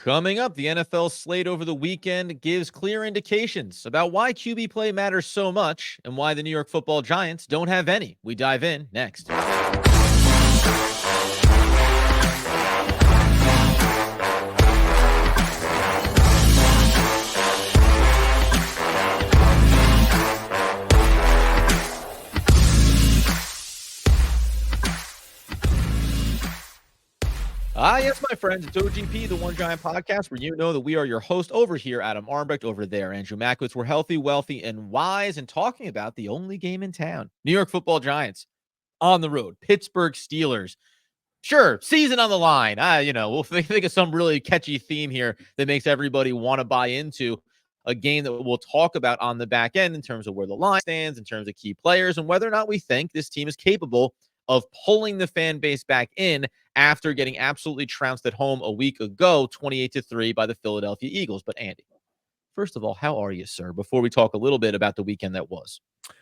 Coming up, the NFL slate over the weekend gives clear indications about why QB play matters so much and why the New York Football Giants don't have any. We dive in next. Yes, my friends, it's OGP, the One Giant Podcast, where you know that we are your host over here, Adam Armbrecht, over there, Andrew Mackowitz. We're healthy, wealthy, and wise, and talking about the only game in town, New York Football Giants on the road, Pittsburgh Steelers. Sure, season on the line. We'll think of some really catchy theme here that makes everybody want to buy into a game that we'll talk about on the back end in terms of where the line stands, in terms of key players, and whether or not we think this team is capable of pulling the fan base back in after getting absolutely trounced at home a week ago, 28-3 by the Philadelphia Eagles. But Andy, first of all, how are you, sir? Before we talk a little bit about the weekend that was.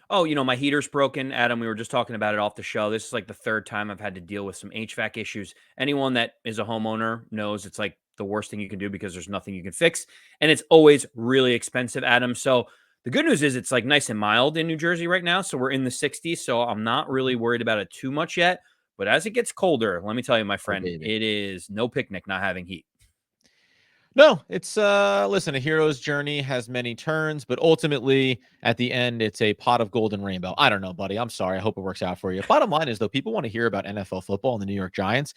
Oh, my heater's broken. Adam, we were just talking about it off the show. This is like the third time I've had to deal with some HVAC issues. Anyone that is a homeowner knows it's like the worst thing you can do because there's nothing you can fix. And it's always really expensive, Adam. So the good news is it's like nice and mild in New Jersey right now. So we're in the 60s. So I'm not really worried about it too much yet. But as it gets colder, let me tell you, my friend, it is no picnic not having heat. No, it's listen, a hero's journey has many turns, but ultimately at the end it's a pot of golden rainbow. I don't know, buddy. I'm sorry. I hope it works out for you. Bottom line is though, people want to hear about NFL football and the New York Giants.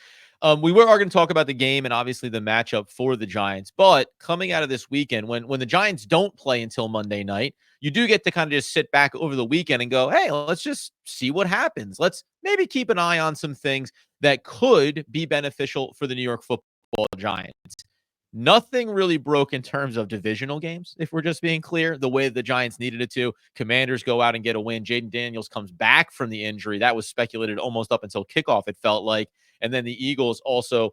We are going to talk about the game and obviously the matchup for the Giants, but coming out of this weekend, when the Giants don't play until Monday night, you do get to kind of just sit back over the weekend and go, hey, let's just see what happens. Let's maybe keep an eye on some things that could be beneficial for the New York Football Giants. Nothing really broke in terms of divisional games, if we're just being clear, the way the Giants needed it to. Commanders go out and get a win. Jaden Daniels comes back from the injury. That was speculated almost up until kickoff, it felt like. And then the Eagles also,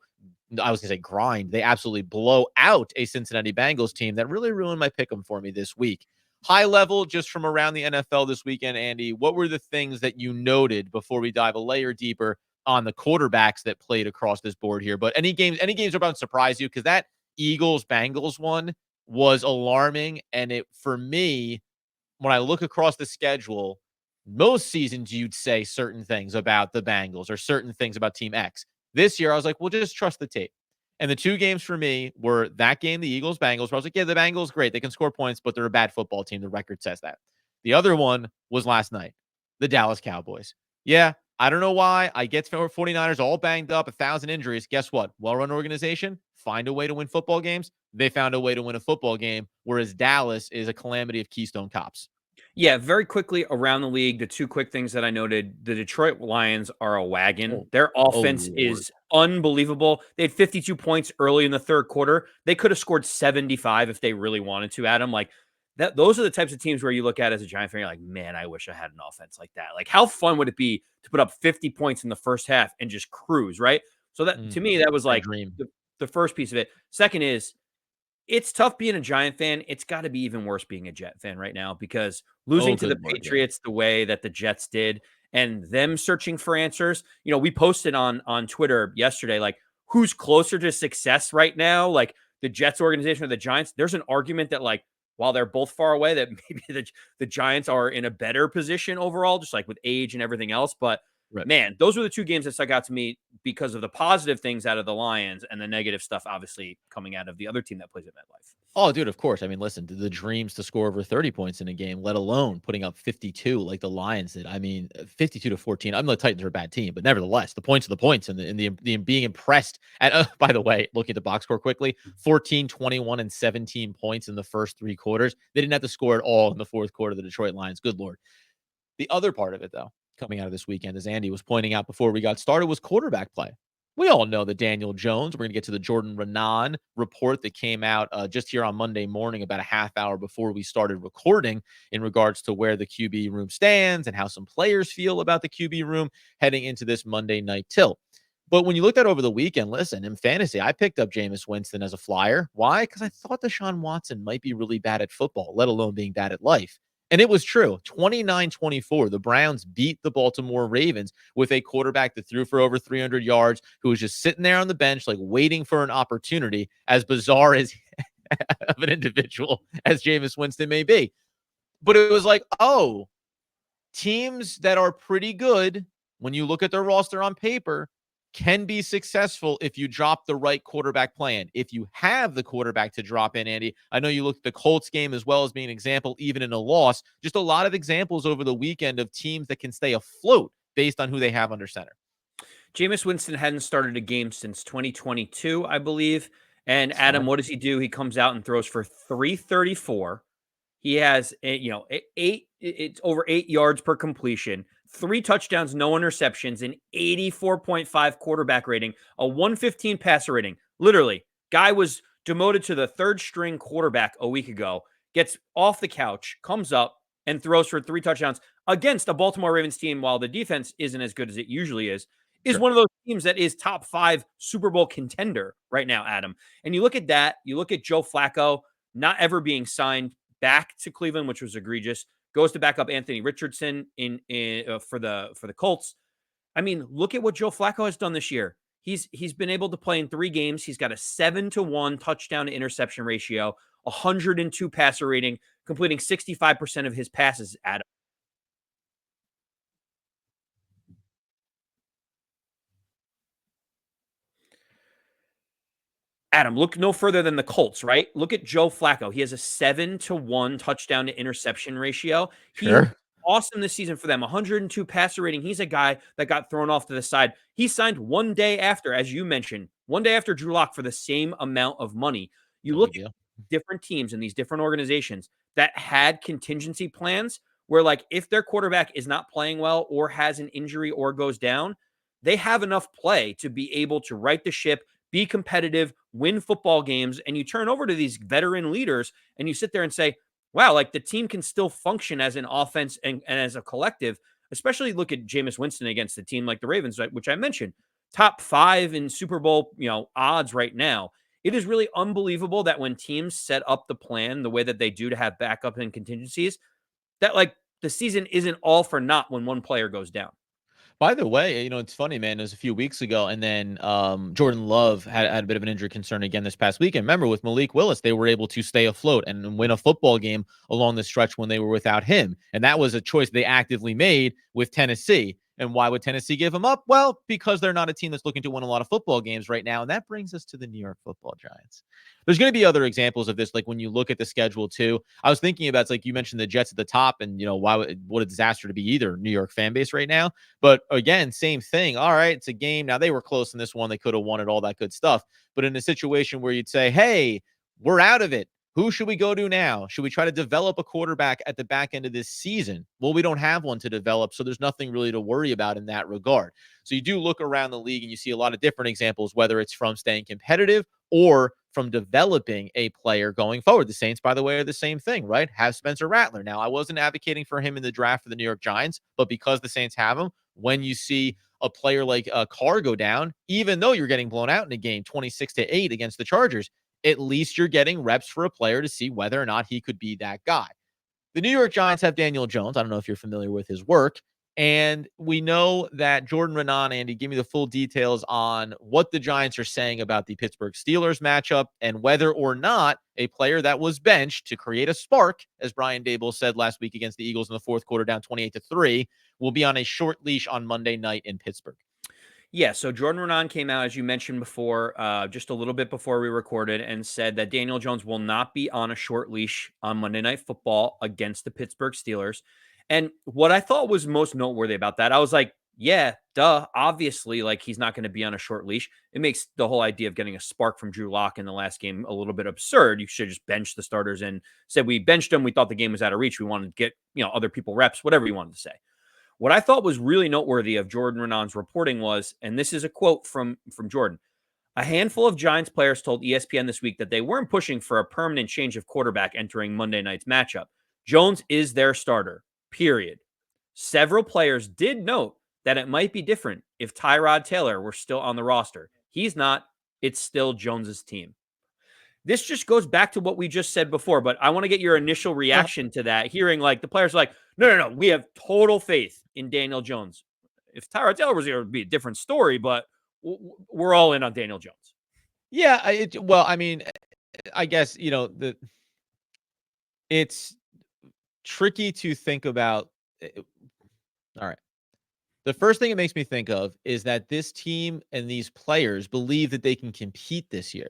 I was going to say grind. They absolutely blow out a Cincinnati Bengals team that really ruined my pick'em for me this week. High level, just from around the NFL this weekend, Andy, what were the things that you noted before we dive a layer deeper on the quarterbacks that played across this board here? But any games are about to surprise you? Because that Eagles-Bengals one was alarming. And it, for me, when I look across the schedule, most seasons you'd say certain things about the Bengals or certain things about Team X. This year, I was like, well, just trust the tape. And the two games for me were that game, the Eagles-Bengals, where I was like, yeah, the Bengals, great. They can score points, but they're a bad football team. The record says that. The other one was last night, the Dallas Cowboys. Yeah, I don't know why. I get 49ers all banged up, 1,000 injuries. Guess what? Well-run organization, find a way to win football games. They found a way to win a football game, whereas Dallas is a calamity of Keystone Cops. Yeah, very quickly around the league, the two quick things that I noted, the Detroit Lions are a wagon. Their offense is unbelievable. They had 52 points early in the third quarter. They could have scored 75 if they really wanted to, Adam. Like that, those are the types of teams where you look at as a Giant fan, you're like, man, I wish I had an offense like that. Like, how fun would it be to put up 50 points in the first half and just cruise, right? So that to me, that was like the first piece of it. Second is, it's tough being a Giant fan. It's got to be even worse being a Jet fan right now because losing to the Patriots the way that the Jets did and them searching for answers. We posted on Twitter yesterday, like, who's closer to success right now? Like the Jets organization or the Giants? There's an argument that, like, while they're both far away, that maybe the Giants are in a better position overall, just like with age and everything else. But man, those were the two games that stuck out to me because of the positive things out of the Lions and the negative stuff, obviously, coming out of the other team that plays at MetLife. Oh, dude, of course. I mean, listen, the dreams to score over 30 points in a game, let alone putting up 52 like the Lions did. I mean, 52-14. I mean, the Titans are a bad team, but nevertheless, the points are the points, and the being impressed at. By the way, looking at the box score quickly, 14, 21, and 17 points in the first three quarters. They didn't have to score at all in the fourth quarter. The Detroit Lions, good lord. The other part of it, though, coming out of this weekend, as Andy was pointing out before we got started, was quarterback play. We all know that Daniel Jones, we're going to get to the Jordan Renan report that came out just here on Monday morning, about a half hour before we started recording, in regards to where the QB room stands and how some players feel about the QB room heading into this Monday night tilt. But when you looked at over the weekend, listen, in fantasy, I picked up Jameis Winston as a flyer. Why? Because I thought Deshaun Watson might be really bad at football, let alone being bad at life. And it was true. 29-24. The Browns beat the Baltimore Ravens with a quarterback that threw for over 300 yards, who was just sitting there on the bench, like waiting for an opportunity, as bizarre as of an individual as Jameis Winston may be. But it was like, oh, teams that are pretty good, when you look at their roster on paper, can be successful if you drop the right quarterback plan. If you have the quarterback to drop in, Andy, I know you looked at the Colts game as well as being an example, even in a loss. Just a lot of examples over the weekend of teams that can stay afloat based on who they have under center. Jameis Winston hadn't started a game since 2022, I believe. And That's Adam, fine. what does he do? He comes out and throws for 334. He has, it's over 8 yards per completion, 3 touchdowns, no interceptions, an 84.5 quarterback rating, a 115 passer rating. Literally, guy was demoted to the third string quarterback a week ago, gets off the couch, comes up and throws for 3 touchdowns against a Baltimore Ravens team, while the defense isn't as good as it usually is Sure. one of those teams that is top 5 Super Bowl contender right now, Adam. And you look at that, you look at Joe Flacco not ever being signed back to Cleveland, which was egregious. Goes to back up Anthony Richardson for the Colts. I mean, look at what Joe Flacco has done this year. He's been able to play in 3 games. He's got a 7-to-1 touchdown to interception ratio, 102 passer rating, completing 65% of his passes. Adam, look no further than the Colts, right? Look at Joe Flacco. He has a 7-to-1 touchdown to interception ratio. He Sure. awesome this season for them. 102 passer rating. He's a guy that got thrown off to the side. He signed one day after, as you mentioned, one day after Drew Lock for the same amount of money. You No look big at deal. different teams and these different organizations that had contingency plans where, like, if their quarterback is not playing well or has an injury or goes down, they have enough play to be able to right the ship, be competitive, win football games. And you turn over to these veteran leaders and you sit there and say, wow, like the team can still function as an offense and as a collective, especially look at Jameis Winston against a team like the Ravens, which I mentioned, top 5 in Super Bowl, odds right now. It is really unbelievable that when teams set up the plan the way that they do to have backup and contingencies, that like the season isn't all for naught when one player goes down. By the way, it's funny, man. It was a few weeks ago, and then Jordan Love had a bit of an injury concern again this past weekend. Remember, with Malik Willis, they were able to stay afloat and win a football game along the stretch when they were without him. And that was a choice they actively made with Tennessee. And why would Tennessee give him up? Well, because they're not a team that's looking to win a lot of football games right now. And that brings us to the New York Football Giants. There's going to be other examples of this, like when you look at the schedule too. I was thinking about, it's like you mentioned the Jets at the top, and what a disaster to be either New York fan base right now. But again, same thing. All right, it's a game. Now they were close in this one. They could have won it, all that good stuff. But in a situation where you'd say, hey, we're out of it. Who should we go to now? Should we try to develop a quarterback at the back end of this season? Well, we don't have one to develop, so there's nothing really to worry about in that regard. So you do look around the league and you see a lot of different examples, whether it's from staying competitive or from developing a player going forward. The Saints, by the way, are the same thing, right? Have Spencer Rattler. Now, I wasn't advocating for him in the draft for the New York Giants, but because the Saints have him, when you see a player like Carr go down, even though you're getting blown out in a game 26-8 against the Chargers, at least you're getting reps for a player to see whether or not he could be that guy. The New York Giants have Daniel Jones. I don't know if you're familiar with his work. And we know that Jordan Renan, Andy, give me the full details on what the Giants are saying about the Pittsburgh Steelers matchup and whether or not a player that was benched to create a spark, as Brian Dable said last week against the Eagles in the fourth quarter down 28-3, will be on a short leash on Monday night in Pittsburgh. Yeah, so Jordan Renan came out, as you mentioned before, just a little bit before we recorded, and said that Daniel Jones will not be on a short leash on Monday Night Football against the Pittsburgh Steelers. And what I thought was most noteworthy about that, I was like, yeah, duh, obviously, like he's not going to be on a short leash. It makes the whole idea of getting a spark from Drew Lock in the last game a little bit absurd. You should just bench the starters and said we benched him. We thought the game was out of reach. We wanted to get, other people reps, whatever you wanted to say. What I thought was really noteworthy of Jordan Renan's reporting was, and this is a quote from Jordan, a handful of Giants players told ESPN this week that they weren't pushing for a permanent change of quarterback entering Monday night's matchup. Jones is their starter, period. Several players did note that it might be different if Tyrod Taylor were still on the roster. He's not. It's still Jones's team. This just goes back to what we just said before, but I want to get your initial reaction to that, hearing like the players are like, no, we have total faith in Daniel Jones. If Tyrod Taylor was here, it would be a different story, but we're all in on Daniel Jones. Yeah, I mean, I guess, it's tricky to think about. All right. The first thing it makes me think of is that this team and these players believe that they can compete this year.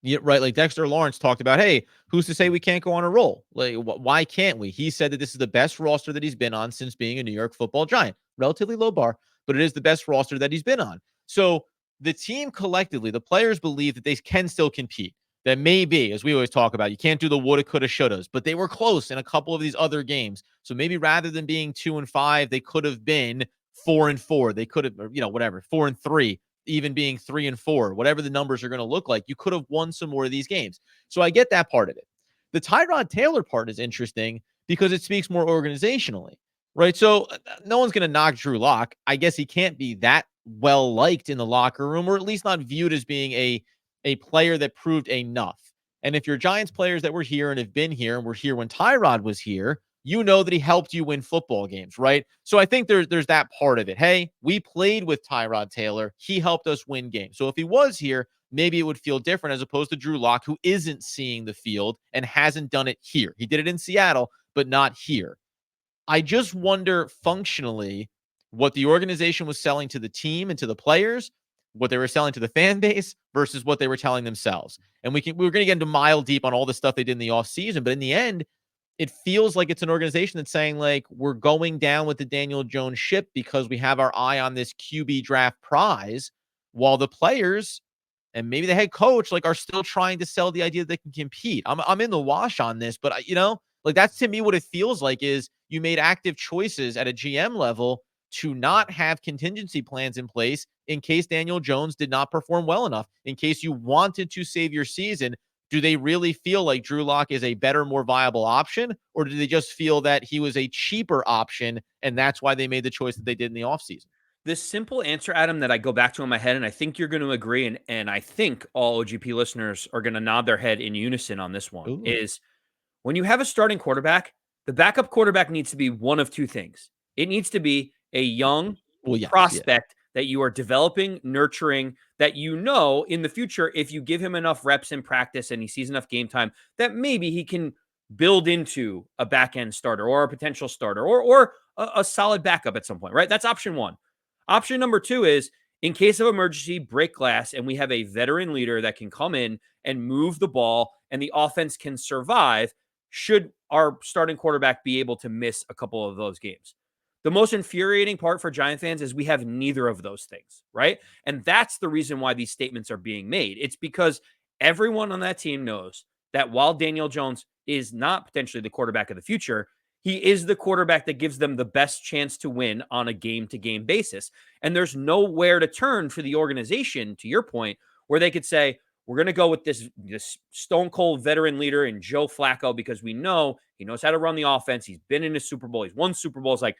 Yeah, right. Like Dexter Lawrence talked about, hey, who's to say we can't go on a roll? Like, why can't we? He said that this is the best roster that he's been on since being a New York Football Giant. Relatively low bar, but it is the best roster that he's been on. So the team collectively, the players believe that they can still compete. That maybe, as we always talk about, you can't do the woulda, coulda, shouldas, but they were close in a couple of these other games. So maybe rather than being 2-5, they could have been 4-4. They could have, whatever, 4-3, even being 3-4, whatever the numbers are going to look like. You could have won some more of these games. So I get that part of it. The Tyrod Taylor part is interesting because it speaks more organizationally, right? So no one's going to knock Drew Lock. I guess he can't be that well liked in the locker room, or at least not viewed as being a player that proved enough. And if you're Giants players that were here and have been here and were here when Tyrod was here, you know that he helped you win football games, right? So I think there's that part of it. Hey, we played with Tyrod Taylor. He helped us win games. So if he was here, maybe it would feel different as opposed to Drew Lock, who isn't seeing the field and hasn't done it here. He did it in Seattle, but not here. I just wonder functionally what the organization was selling to the team and to the players, what they were selling to the fan base versus what they were telling themselves. And we're going to get into mile deep on all the stuff they did in the offseason, but in the end, it feels like it's an organization that's saying, like, we're going down with the Daniel Jones ship because we have our eye on this QB draft prize, while the players and maybe the head coach, like, are still trying to sell the idea that they can compete. I'm in the wash on this, but like, that's to me what it feels like is you made active choices at a GM level to not have contingency plans in place in case Daniel Jones did not perform well enough, in case you wanted to save your season. Do they really feel like Drew Lock is a better, more viable option? Or do they just feel that he was a cheaper option and that's why they made the choice that they did in the offseason? The simple answer, Adam, that I go back to in my head, and I think you're going to agree, and I think all OGP listeners are going to nod their head in unison on this one, Ooh. is when you have a starting quarterback, the backup quarterback needs to be one of two things. It needs to be a young Well, yes, yeah. prospect that you are developing, nurturing, that you know in the future, if you give him enough reps in practice and he sees enough game time, that maybe he can build into a back end starter or a potential starter or a solid backup at some point, right? That's option one. Option number two is in case of emergency, break glass, and we have a veteran leader that can come in and move the ball and the offense can survive should our starting quarterback be able to miss a couple of those games. The most infuriating part for Giant fans is we have neither of those things, right? And that's the reason why these statements are being made. It's because everyone on that team knows that while Daniel Jones is not potentially the quarterback of the future, he is the quarterback that gives them the best chance to win on a game to game basis. And there's nowhere to turn for the organization, to your point, where they could say, we're going to go with this stone cold veteran leader in Joe Flacco because we know he knows how to run the offense. He's been in a Super Bowl. He's won Super Bowls. Like,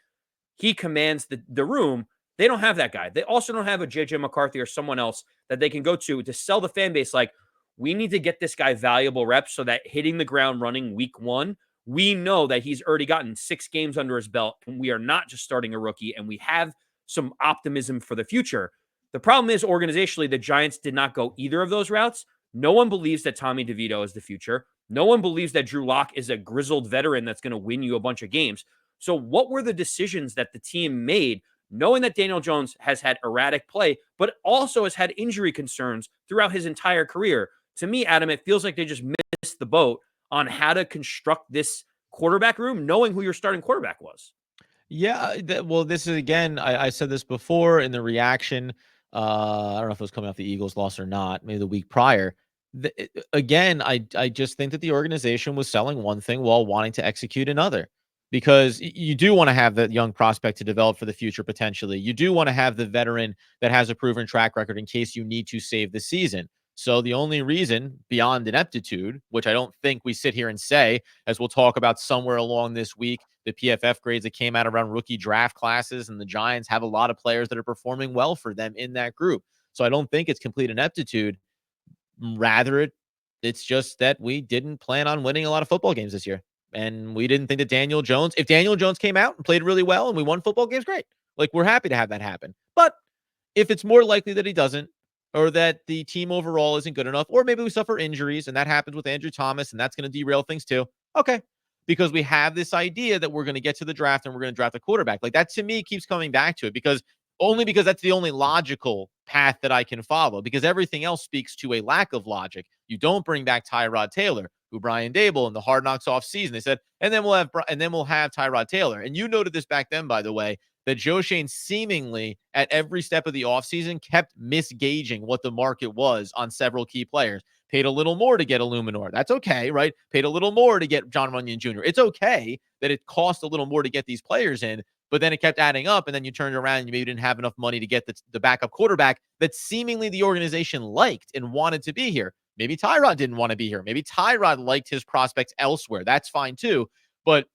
he commands the room. They don't have that guy. They also don't have a JJ McCarthy or someone else that they can go to sell the fan base. Like, we need to get this guy valuable reps so that hitting the ground running week one, we know that he's already gotten 6 games under his belt. And we are not just starting a rookie, and we have some optimism for the future. The problem is, organizationally, the Giants did not go either of those routes. No one believes that Tommy DeVito is the future. No one believes that Drew Lock is a grizzled veteran that's going to win you a bunch of games. So what were the decisions that the team made, knowing that Daniel Jones has had erratic play, but also has had injury concerns throughout his entire career? To me, Adam, it feels like they just missed the boat on how to construct this quarterback room, knowing who your starting quarterback was. Yeah. Well, this is, again, I said this before in the reaction. I don't know if it was coming off the Eagles loss or not, maybe the week prior. Again, I just think that the organization was selling one thing while wanting to execute another. Because you do want to have that young prospect to develop for the future potentially. You do want to have the veteran that has a proven track record in case you need to save the season. So the only reason beyond ineptitude, which I don't think we sit here and say, as we'll talk about somewhere along this week, the PFF grades that came out around rookie draft classes, and the Giants have a lot of players that are performing well for them in that group. So I don't think it's complete ineptitude. Rather, It's just that we didn't plan on winning a lot of football games this year. And we didn't think that Daniel Jones, if Daniel Jones came out and played really well and we won football games, great. Like, we're happy to have that happen. But if it's more likely that he doesn't, or that the team overall isn't good enough, or maybe we suffer injuries, and that happens with Andrew Thomas, and that's going to derail things too. Okay. Because we have this idea that we're going to get to the draft and we're going to draft a quarterback. Like, that to me keeps coming back to it, because that's the only logical path that I can follow, because everything else speaks to a lack of logic. You don't bring back Tyrod Taylor, who Brian Dable in the Hard Knocks off season, they said, and then we'll have Tyrod Taylor. And you noted this back then, by the way, that Joe Schoen seemingly at every step of the offseason kept misgauging what the market was on several key players. Paid a little more to get Illuminor. That's okay, right? Paid a little more to get John Runyon Jr. It's okay that it cost a little more to get these players in, but then it kept adding up, and then you turned around and you maybe didn't have enough money to get the backup quarterback that seemingly the organization liked and wanted to be here. Maybe Tyrod didn't want to be here. Maybe Tyrod liked his prospects elsewhere. That's fine too. But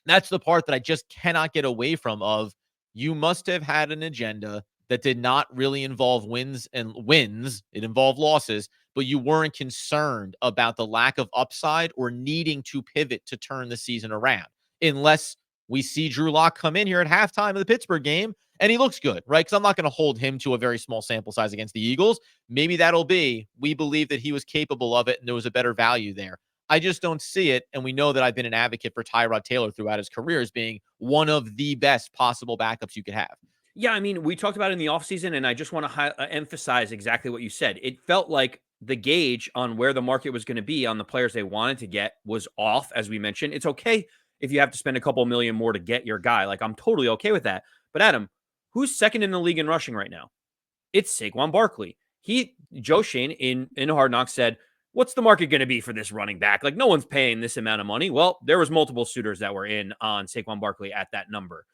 that's the part that I just cannot get away from, of you must have had an agenda that did not really involve wins. It involved losses, but you weren't concerned about the lack of upside or needing to pivot to turn the season around, unless we see Drew Lock come in here at halftime of the Pittsburgh game and he looks good, right? Because I'm not going to hold him to a very small sample size against the Eagles. Maybe that'll be, we believe that he was capable of it and there was a better value there. I just don't see it. And we know that I've been an advocate for Tyrod Taylor throughout his career as being one of the best possible backups you could have. Yeah, I mean, we talked about it in the offseason, and I just want to emphasize exactly what you said. It felt like the gauge on where the market was going to be on the players they wanted to get was off, as we mentioned. It's okay if you have to spend a couple million more to get your guy. Like, I'm totally okay with that. But Adam, who's second in the league in rushing right now? It's Saquon Barkley. Joe Schoen in Hard Knocks said, what's the market going to be for this running back? Like, no one's paying this amount of money. Well, there was multiple suitors that were in on Saquon Barkley at that number.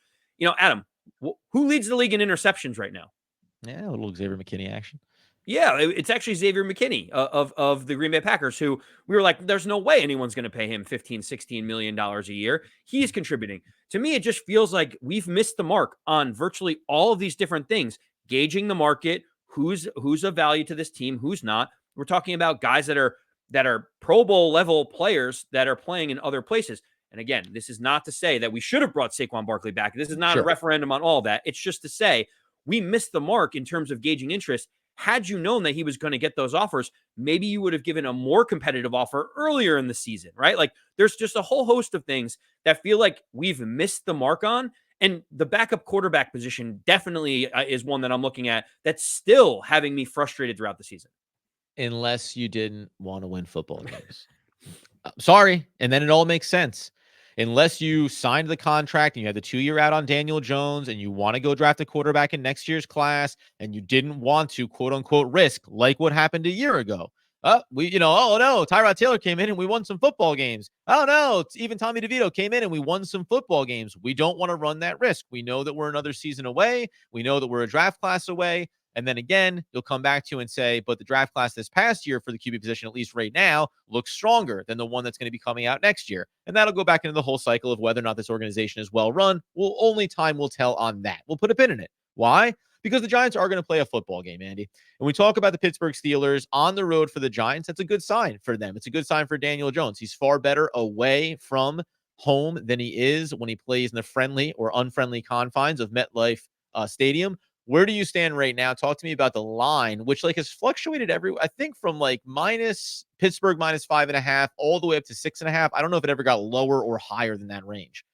Adam, who leads the league in interceptions right now? Yeah, a little Xavier McKinney action. Yeah, it's actually Xavier McKinney of the Green Bay Packers, who we were like, there's no way anyone's going to pay him $15-16 million a year. He's contributing. To me, it just feels like we've missed the mark on virtually all of these different things, gauging the market, who's of value to this team, who's not. We're talking about guys that are Pro Bowl level players that are playing in other places. And again, this is not to say that we should have brought Saquon Barkley back. This is not a referendum on all that. It's just to say we missed the mark in terms of gauging interest. Had you known that he was going to get those offers, maybe you would have given a more competitive offer earlier in the season, right? Like, there's just a whole host of things that feel like we've missed the mark on. And the backup quarterback position definitely is one that I'm looking at that's still having me frustrated throughout the season. Unless you didn't want to win football games. Sorry. And then it all makes sense. Unless you signed the contract and you had the 2-year out on Daniel Jones and you want to go draft a quarterback in next year's class and you didn't want to, quote unquote, risk like what happened a year ago. Oh no, Tyrod Taylor came in and we won some football games. Oh no, even Tommy DeVito came in and we won some football games. We don't want to run that risk. We know that we're another season away. We know that we're a draft class away. And then again, you'll come back to and say, but the draft class this past year for the QB position, at least right now, looks stronger than the one that's going to be coming out next year. And that'll go back into the whole cycle of whether or not this organization is well run. Only time will tell on that. We'll put a pin in it. Why? Because the Giants are going to play a football game, Andy. And we talk about the Pittsburgh Steelers on the road for the Giants. That's a good sign for them. It's a good sign for Daniel Jones. He's far better away from home than he is when he plays in the friendly or unfriendly confines of MetLife Stadium. Where do you stand right now? Talk to me about the line, which has fluctuated I think from Pittsburgh -5.5 all the way up to 6.5. I don't know if it ever got lower or higher than that range.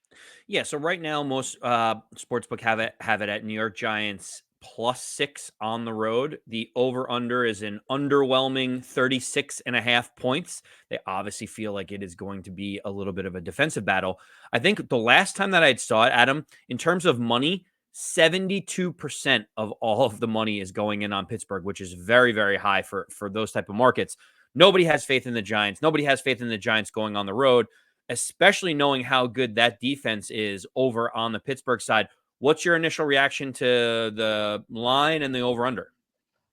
Yeah. So right now, most sportsbook have it at New York Giants +6 on the road. The over-under is an underwhelming 36.5 points. They obviously feel like it is going to be a little bit of a defensive battle. I think the last time that I saw it, Adam, in terms of money, 72% of all of the money is going in on Pittsburgh, which is very, very high for those type of markets. Nobody has faith in the Giants. Nobody has faith in the Giants going on the road, especially knowing how good that defense is over on the Pittsburgh side. What's your initial reaction to the line and the over-under?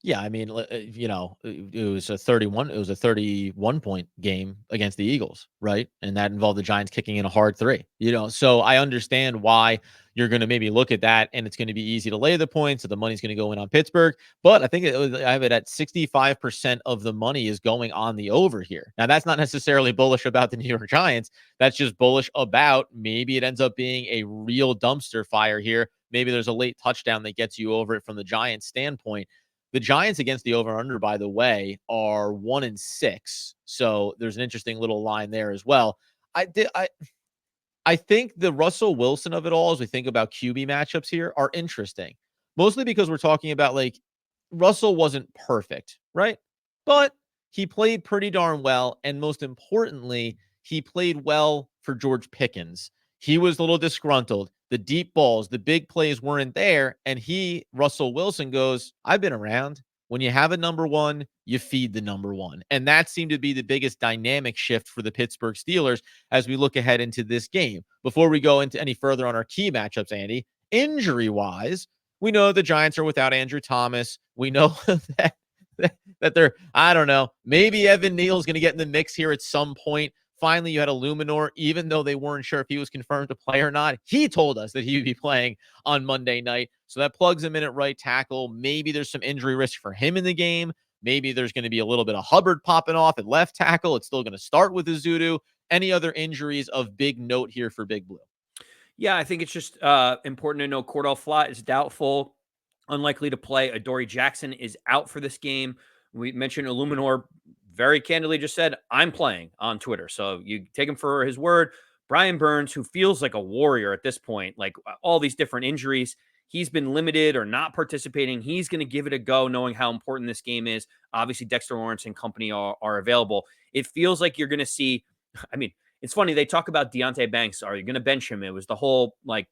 Yeah, I mean, it was a 31 point game against the Eagles, right? And that involved the Giants kicking in a hard three. So I understand why you're going to maybe look at that and it's going to be easy to lay the points. So the money's going to go in on Pittsburgh. But I think I have it at 65% of the money is going on the over here. Now, that's not necessarily bullish about the New York Giants. That's just bullish about maybe it ends up being a real dumpster fire here. Maybe there's a late touchdown that gets you over it from the Giants standpoint. The Giants against the over-under, by the way, are 1-6. So there's an interesting little line there as well. I think the Russell Wilson of it all, as we think about QB matchups here, are interesting. Mostly because we're talking about, like, Russell wasn't perfect, right? But he played pretty darn well. And most importantly, he played well for George Pickens. He was a little disgruntled. The deep balls, the big plays weren't there. And Russell Wilson, goes, I've been around. When you have a number one, you feed the number one. And that seemed to be the biggest dynamic shift for the Pittsburgh Steelers as we look ahead into this game. Before we go into any further on our key matchups, Andy, injury-wise, we know the Giants are without Andrew Thomas. We know that they're, I don't know, maybe Evan Neal's going to get in the mix here at some point. Finally, you had a Luminor, even though they weren't sure if he was confirmed to play or not. He told us that he would be playing on Monday night. So that plugs him in at right tackle. Maybe there's some injury risk for him in the game. Maybe there's going to be a little bit of Hubbard popping off at left tackle. It's still going to start with Azudu. Any other injuries of big note here for Big Blue? Yeah, I think it's just important to know Cordell Flott is doubtful, unlikely to play. Adoree Jackson is out for this game. We mentioned Illuminor very candidly just said, I'm playing on Twitter. So you take him for his word. Brian Burns, who feels like a warrior at this point, like all these different injuries, he's been limited or not participating. He's going to give it a go, knowing how important this game is. Obviously, Dexter Lawrence and company are available. It feels like you're going to see, I mean, it's funny. They talk about Deonte Banks. Are you going to bench him? It was the whole, like,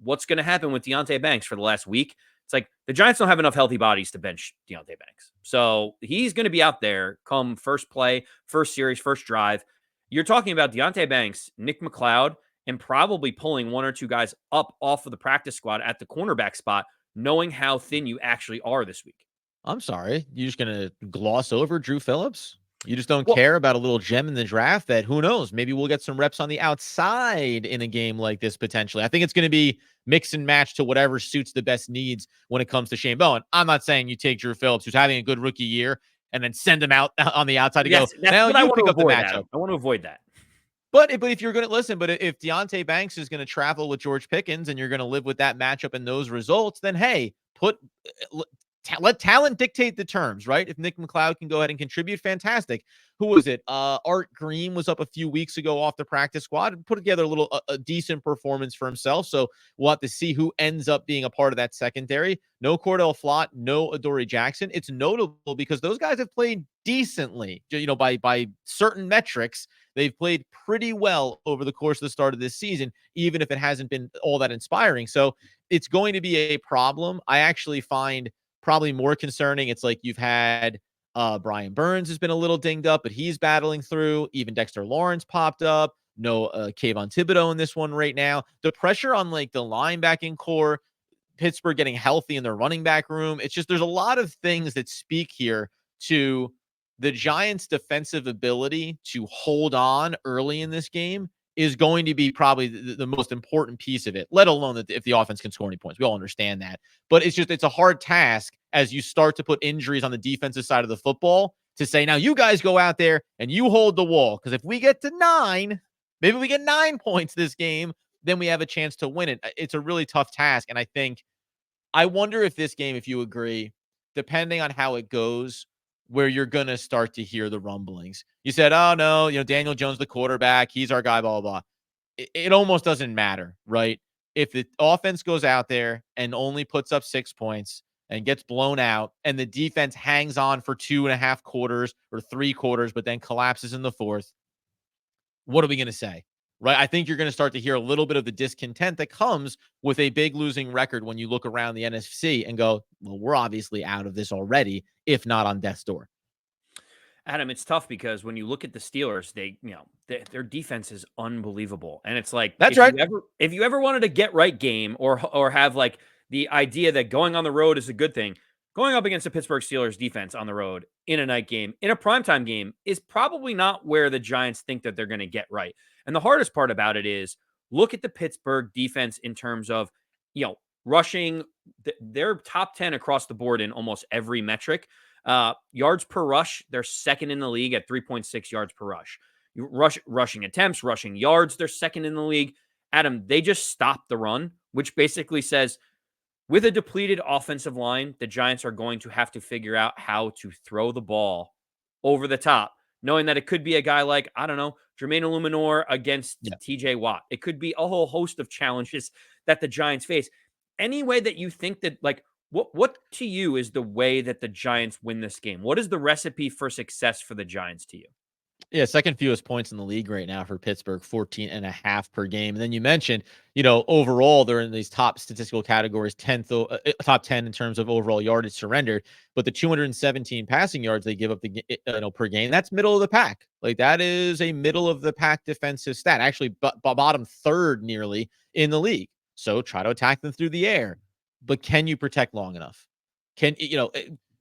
what's going to happen with Deonte Banks for the last week? It's like the Giants don't have enough healthy bodies to bench Deonte Banks. So he's going to be out there come first play, first series, first drive. You're talking about Deonte Banks, Nick McLeod, and probably pulling one or two guys up off of the practice squad at the cornerback spot, knowing how thin you actually are this week. I'm sorry. You're just going to gloss over Drew Phillips? You just don't care about a little gem in the draft that, who knows, maybe we'll get some reps on the outside in a game like this potentially. I think it's going to be mix and match to whatever suits the best needs when it comes to Shane Bowen. I'm not saying you take Drew Phillips, who's having a good rookie year, and then send him out on the outside to go, now you pick up the matchup. I want to avoid that. But if you're going to listen, but if Deonte Banks is going to travel with George Pickens and you're going to live with that matchup and those results, then hey, let talent dictate the terms, right? If Nick McLeod can go ahead and contribute, fantastic. Who was it? Art Green was up a few weeks ago off the practice squad and put together a decent performance for himself. So we'll have to see who ends up being a part of that secondary. No Cordell Flott, no Adoree Jackson. It's notable because those guys have played decently, by certain metrics. They've played pretty well over the course of the start of this season, even if it hasn't been all that inspiring. So it's going to be a problem. I actually find probably more concerning. It's like you've had Brian Burns has been a little dinged up, but he's battling through. Even Dexter Lawrence popped up. No Kayvon Thibodeau in this one right now. The pressure on like the linebacking core, Pittsburgh getting healthy in their running back room. It's just there's a lot of things that speak here to the Giants' defensive ability to hold on early in this game is going to be probably the most important piece of it, let alone that if the offense can score any points. We all understand that. But it's a hard task as you start to put injuries on the defensive side of the football to say, now you guys go out there and you hold the wall. Because if we get to 9, maybe we get 9 points this game, then we have a chance to win it. It's a really tough task. And I wonder if this game, if you agree, depending on how it goes, where you're going to start to hear the rumblings. You said, oh, no, Daniel Jones, the quarterback, he's our guy, blah, blah, blah. It almost doesn't matter, right? If the offense goes out there and only puts up 6 points and gets blown out and the defense hangs on for 2.5 quarters or 3 quarters, but then collapses in the fourth, what are we going to say? Right. I think you're going to start to hear a little bit of the discontent that comes with a big losing record when you look around the NFC and go, well, we're obviously out of this already, if not on death's door. Adam, it's tough because when you look at the Steelers, their defense is unbelievable. And it's like, that's right. If you ever wanted a get right game or have like the idea that going on the road is a good thing, going up against the Pittsburgh Steelers defense on the road in a night game, in a primetime game, is probably not where the Giants think that they're going to get right. And the hardest part about it is look at the Pittsburgh defense in terms of rushing, they're top 10 across the board in almost every metric. Yards per rush, they're second in the league at 3.6 yards per rush. Rushing attempts, rushing yards, they're second in the league. Adam, they just stopped the run, which basically says with a depleted offensive line, the Giants are going to have to figure out how to throw the ball over the top, knowing that it could be a guy like, I don't know, Jermaine Illuminor against TJ Watt. It could be a whole host of challenges that the Giants face. Any way that you think that, like, what to you is the way that the Giants win this game? What is the recipe for success for the Giants to you? Yeah, second fewest points in the league right now for Pittsburgh, 14.5 per game. And then you mentioned, overall, they're in these top statistical categories, 10th, top 10 in terms of overall yardage surrendered. But the 217 passing yards they give up per game, that's middle of the pack. Like, that is a middle of the pack defensive stat, actually bottom third nearly in the league. So try to attack them through the air. But can you protect long enough?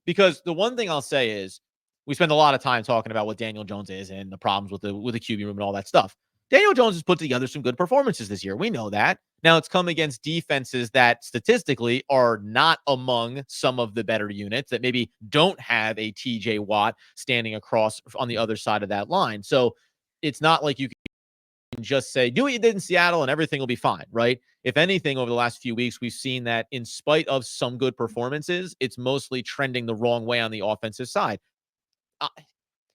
Because the one thing I'll say is, we spend a lot of time talking about what Daniel Jones is and the problems with the QB room and all that stuff. Daniel Jones has put together some good performances this year. We know that. Now, it's come against defenses that statistically are not among some of the better units, that maybe don't have a TJ Watt standing across on the other side of that line. So it's not like you can just say, do what you did in Seattle and everything will be fine, right? If anything, over the last few weeks, we've seen that in spite of some good performances, it's mostly trending the wrong way on the offensive side.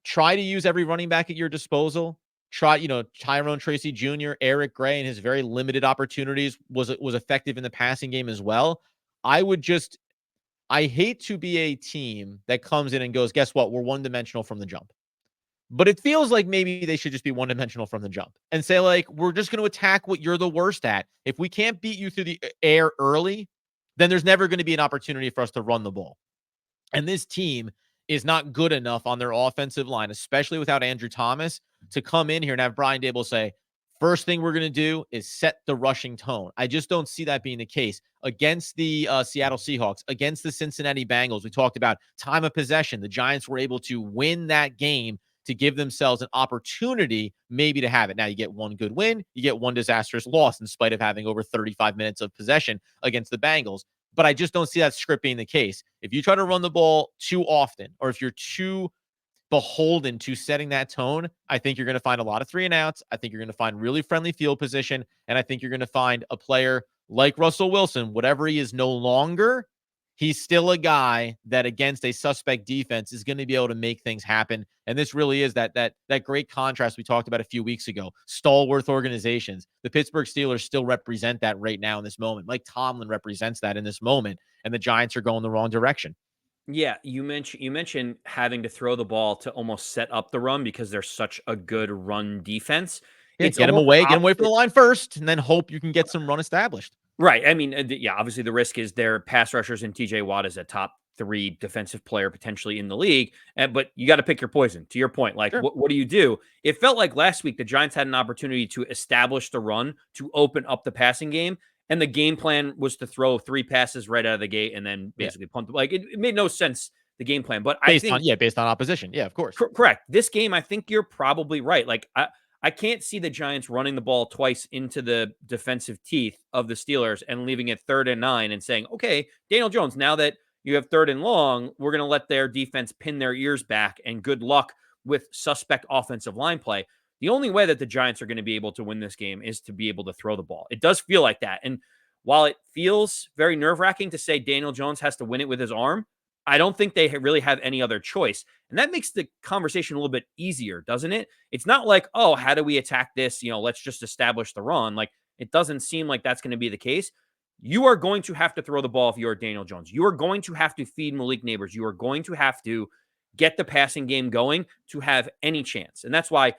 Try to use every running back at your disposal. Try, Tyrone Tracy Jr., Eric Gray, and his very limited opportunities was effective in the passing game as well. I hate to be a team that comes in and goes, guess what? We're one-dimensional from the jump. But it feels like maybe they should just be one-dimensional from the jump and say, like, we're just going to attack what you're the worst at. If we can't beat you through the air early, then there's never going to be an opportunity for us to run the ball. And this team is not good enough on their offensive line, especially without Andrew Thomas, to come in here and have Brian Daboll say, first thing we're going to do is set the rushing tone. I just don't see that being the case against the Seattle Seahawks, against the Cincinnati Bengals. We talked about time of possession. The Giants were able to win that game to give themselves an opportunity maybe to have it. Now, you get one good win, you get one disastrous loss in spite of having over 35 minutes of possession against the Bengals. But I just don't see that script being the case. If you try to run the ball too often, or if you're too beholden to setting that tone, I think you're going to find a lot of 3-and-outs. I think you're going to find really friendly field position. And I think you're going to find a player like Russell Wilson, whatever he is no longer, he's still a guy that against a suspect defense is going to be able to make things happen. And this really is that great contrast we talked about a few weeks ago. Stalwart organizations. The Pittsburgh Steelers still represent that right now in this moment. Mike Tomlin represents that in this moment, and the Giants are going the wrong direction. Yeah, you mentioned having to throw the ball to almost set up the run because they're such a good run defense. Yeah, It's get them almost away, get them away from opposite. the line first, and then hope you can get some run established. Right. I mean, yeah, obviously the risk is their pass rushers and TJ Watt is a top 3 defensive player potentially in the league. But you got to pick your poison. To your point, like, Sure. what do you do? It felt like last week the Giants had an opportunity to establish the run, to open up the passing game. And the game plan was to throw 3 passes right out of the gate and then basically punt. Like, it made no sense, the game plan. But I think Based on opposition. Yeah, of course. correct. This game, I think you're probably right. Like, I can't see the Giants running the ball twice into the defensive teeth of the Steelers and leaving it 3rd and 9 and saying, okay, Daniel Jones, now that you have 3rd and long, we're going to let their defense pin their ears back and good luck with suspect offensive line play. The only way that the Giants are going to be able to win this game is to be able to throw the ball. It does feel like that. And while it feels very nerve-wracking to say Daniel Jones has to win it with his arm, I don't think they really have any other choice. And that makes the conversation a little bit easier, doesn't it? It's not like, oh, how do we attack this? Let's just establish the run. Like, it doesn't seem like that's going to be the case. You are going to have to throw the ball if you're Daniel Jones. You are going to have to feed Malik Neighbors. You are going to have to get the passing game going to have any chance. And that's why,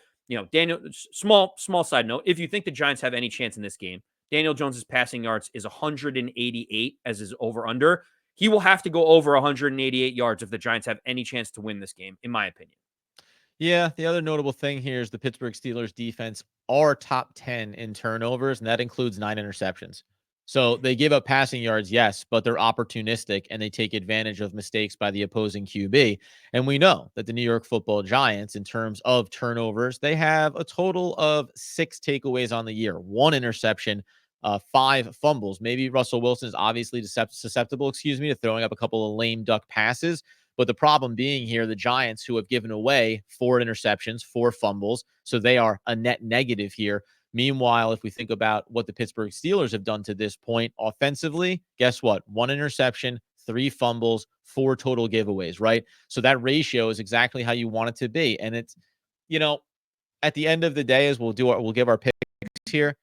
Daniel, small side note, if you think the Giants have any chance in this game, Daniel Jones's passing yards is 188 as his over-under. He will have to go over 188 yards if the Giants have any chance to win this game, in my opinion. Yeah, the other notable thing here is the Pittsburgh Steelers defense are top 10 in turnovers, and that includes 9 interceptions. So they give up passing yards, yes, but they're opportunistic and they take advantage of mistakes by the opposing QB. And we know that the New York Football Giants, in terms of turnovers, they have a total of 6 takeaways on the year, 1 interception. 5 fumbles. Maybe Russell Wilson is obviously susceptible, to throwing up a couple of lame duck passes. But the problem being here, the Giants, who have given away 4 interceptions, 4 fumbles, so they are a net negative here. Meanwhile, if we think about what the Pittsburgh Steelers have done to this point offensively, guess what? 1 interception, 3 fumbles, 4 total giveaways, right? So that ratio is exactly how you want it to be. And it's, at the end of the day, as we'll give our picks here,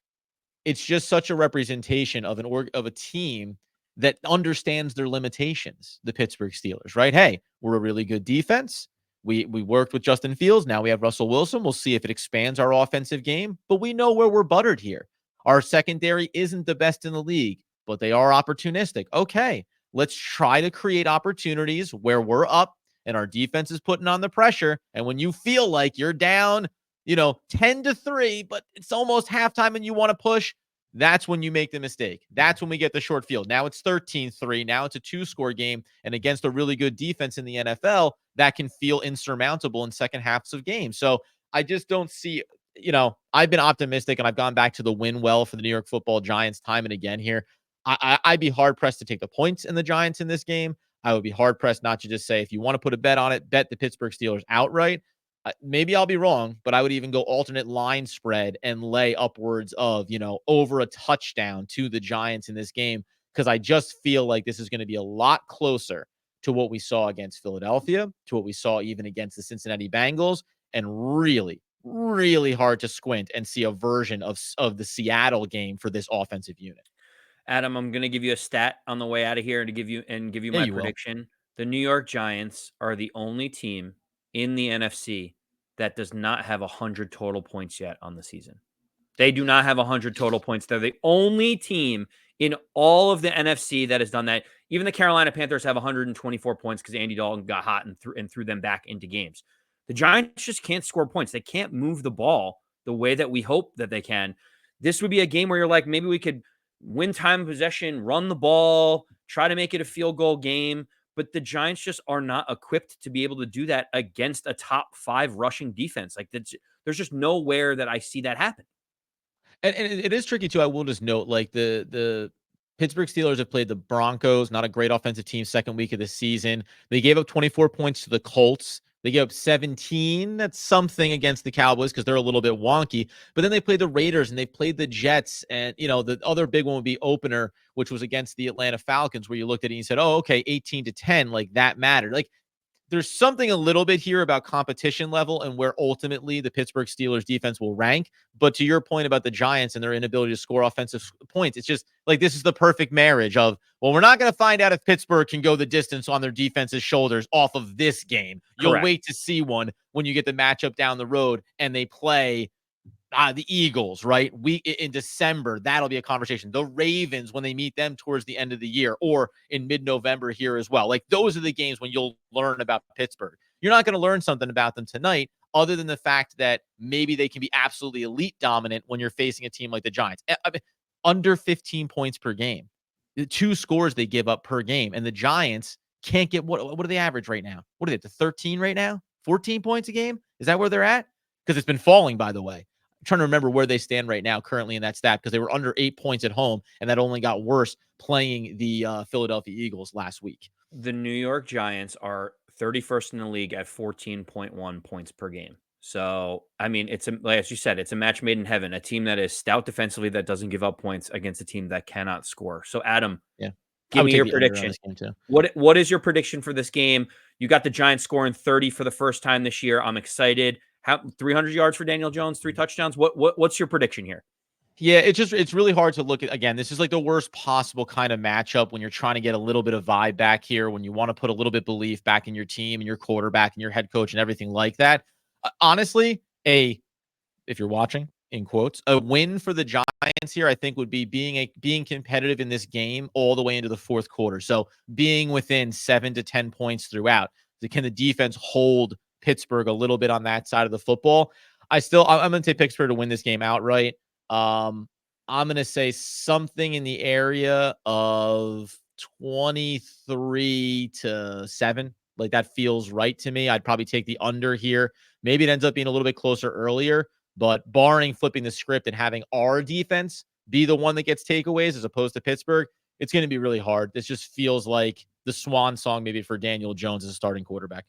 it's just such a representation of of a team that understands their limitations, the Pittsburgh Steelers, right? Hey, we're a really good defense. We worked with Justin Fields. Now we have Russell Wilson. We'll see if it expands our offensive game, but we know where we're buttered here. Our secondary isn't the best in the league, but they are opportunistic. Okay, let's try to create opportunities where we're up and our defense is putting on the pressure. And when you feel like you're down, 10-3, but it's almost halftime and you want to push, that's when you make the mistake. That's when we get the short field. Now it's 13-3. Now it's a 2-score game. And against a really good defense in the NFL, that can feel insurmountable in second halves of games. So I just don't see, I've been optimistic and I've gone back to the win well for the New York Football Giants time and again here. I'd be hard-pressed to take the points in the Giants in this game. I would be hard-pressed not to just say, if you want to put a bet on it, bet the Pittsburgh Steelers outright. Maybe I'll be wrong, but I would even go alternate line spread and lay upwards of, over a touchdown to the Giants in this game, because I just feel like this is going to be a lot closer to what we saw against Philadelphia, to what we saw even against the Cincinnati Bengals, and really, really hard to squint and see a version of the Seattle game for this offensive unit. Adam, I'm going to give you a stat on the way out of here to give you Yeah, my you will. prediction. The New York Giants are the only team in the NFC that does not have 100 total points yet on the season. They do not have 100 total points. They're the only team in all of the NFC that has done that. Even the Carolina Panthers have 124 points because Andy Dalton got hot and threw them back into games. The Giants just can't score points. They can't move the ball the way that we hope that they can. This would be a game where you're like, maybe we could win time of possession, run the ball, try to make it a field goal game. But the Giants just are not equipped to be able to do that against a top 5 rushing defense. Like, there's just nowhere that I see that happen. And it is tricky too. I will just note, like, the Pittsburgh Steelers have played the Broncos, not a great offensive team, second week of the season. They gave up 24 points to the Colts. They gave up 17. That's something against the Cowboys because they're a little bit wonky. But then they played the Raiders and they played the Jets. And, the other big one would be opener, which was against the Atlanta Falcons, where you looked at it and you said, oh, okay, 18-10, like that mattered. Like, there's something a little bit here about competition level and where ultimately the Pittsburgh Steelers defense will rank. But to your point about the Giants and their inability to score offensive points, it's just like, this is the perfect marriage of, well, we're not going to find out if Pittsburgh can go the distance on their defense's shoulders off of this game. You'll Correct. wait to see one when you get the matchup down the road and they play the Eagles, right? In December, that'll be a conversation. The Ravens, when they meet them towards the end of the year, or in mid-November here as well. Like, those are the games when you'll learn about Pittsburgh. You're not going to learn something about them tonight, other than the fact that maybe they can be absolutely elite dominant when you're facing a team like the Giants. Under 15 points per game. The 2 scores they give up per game. And the Giants can't get, what do they average right now? What are they, to 13 right now? 14 points a game? Is that where they're at? Because it's been falling, by the way. I'm trying to remember where they stand right now currently in that stat, because they were under 8 points at home, and that only got worse playing the Philadelphia Eagles last week. The New York Giants are 31st in the league at 14.1 points per game. So, I mean, like as you said, it's a match made in heaven, a team that is stout defensively that doesn't give up points against a team that cannot score. So, Adam, yeah, give me your prediction. What is your prediction for this game? You got the Giants scoring 30 for the first time this year. I'm excited. 300 yards for Daniel Jones, 3 touchdowns. What's your prediction here? Yeah, it's really hard to look at. Again, this is like the worst possible kind of matchup when you're trying to get a little bit of vibe back here, when you want to put a little bit of belief back in your team and your quarterback and your head coach and everything like that. Honestly, if you're watching, in quotes, a win for the Giants here, I think, would be being competitive in this game all the way into the fourth quarter. So being within 7 to 10 points throughout. Can the defense hold Pittsburgh a little bit on that side of the football? I'm going to take Pittsburgh to win this game outright. I'm going to say something in the area of 23-7. Like, that feels right to me. I'd probably take the under here. Maybe it ends up being a little bit closer earlier, but barring flipping the script and having our defense be the one that gets takeaways as opposed to Pittsburgh, it's going to be really hard. This just feels like the swan song maybe for Daniel Jones as a starting quarterback.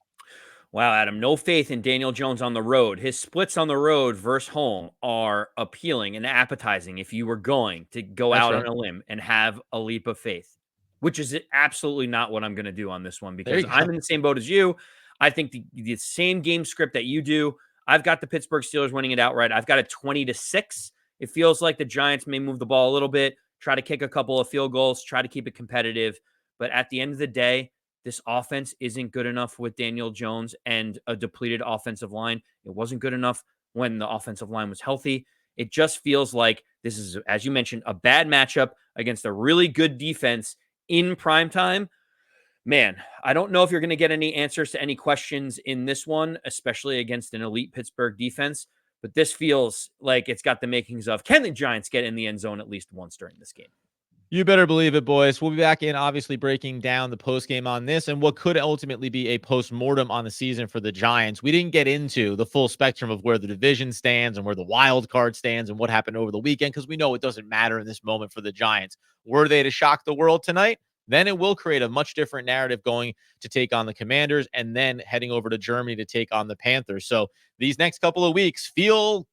Wow, Adam, no faith in Daniel Jones on the road. His splits on the road versus home are appealing and appetizing if you were going to go That's out right. on a limb and have a leap of faith, which is absolutely not what I'm going to do on this one There because you I'm go. in the same boat as you. I think the same game script that you do. I've got the Pittsburgh Steelers winning it outright. I've got it 20-6. It feels like the Giants may move the ball a little bit, try to kick a couple of field goals, try to keep it competitive. But at the end of the day, this offense isn't good enough with Daniel Jones and a depleted offensive line. It wasn't good enough when the offensive line was healthy. It just feels like this is, as you mentioned, a bad matchup against a really good defense in prime time. Man, I don't know if you're going to get any answers to any questions in this one, especially against an elite Pittsburgh defense. But this feels like it's got the makings of, can the Giants get in the end zone at least once during this game? You better believe it, boys. We'll be back in, obviously, breaking down the post game on this and what could ultimately be a post-mortem on the season for the Giants. We didn't get into the full spectrum of where the division stands and where the wild card stands and what happened over the weekend because we know it doesn't matter in this moment for the Giants. Were they to shock the world tonight? Then it will create a much different narrative going to take on the Commanders and then heading over to Germany to take on the Panthers. So these next couple of weeks feel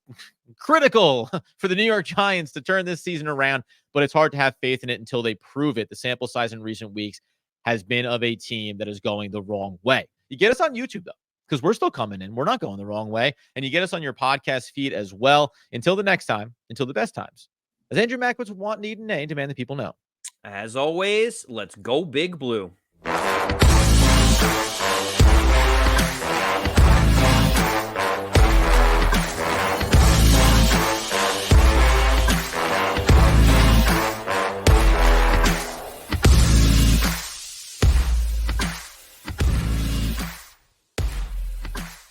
critical for the New York Giants to turn this season around, but it's hard to have faith in it until they prove it. The sample size in recent weeks has been of a team that is going the wrong way. You get us on YouTube, though, because we're still coming in. We're not going the wrong way. And you get us on your podcast feed as well. Until the next time, until the best times. As Andrew Mack would want, need, and name, demand that people know. As always, let's go Big Blue.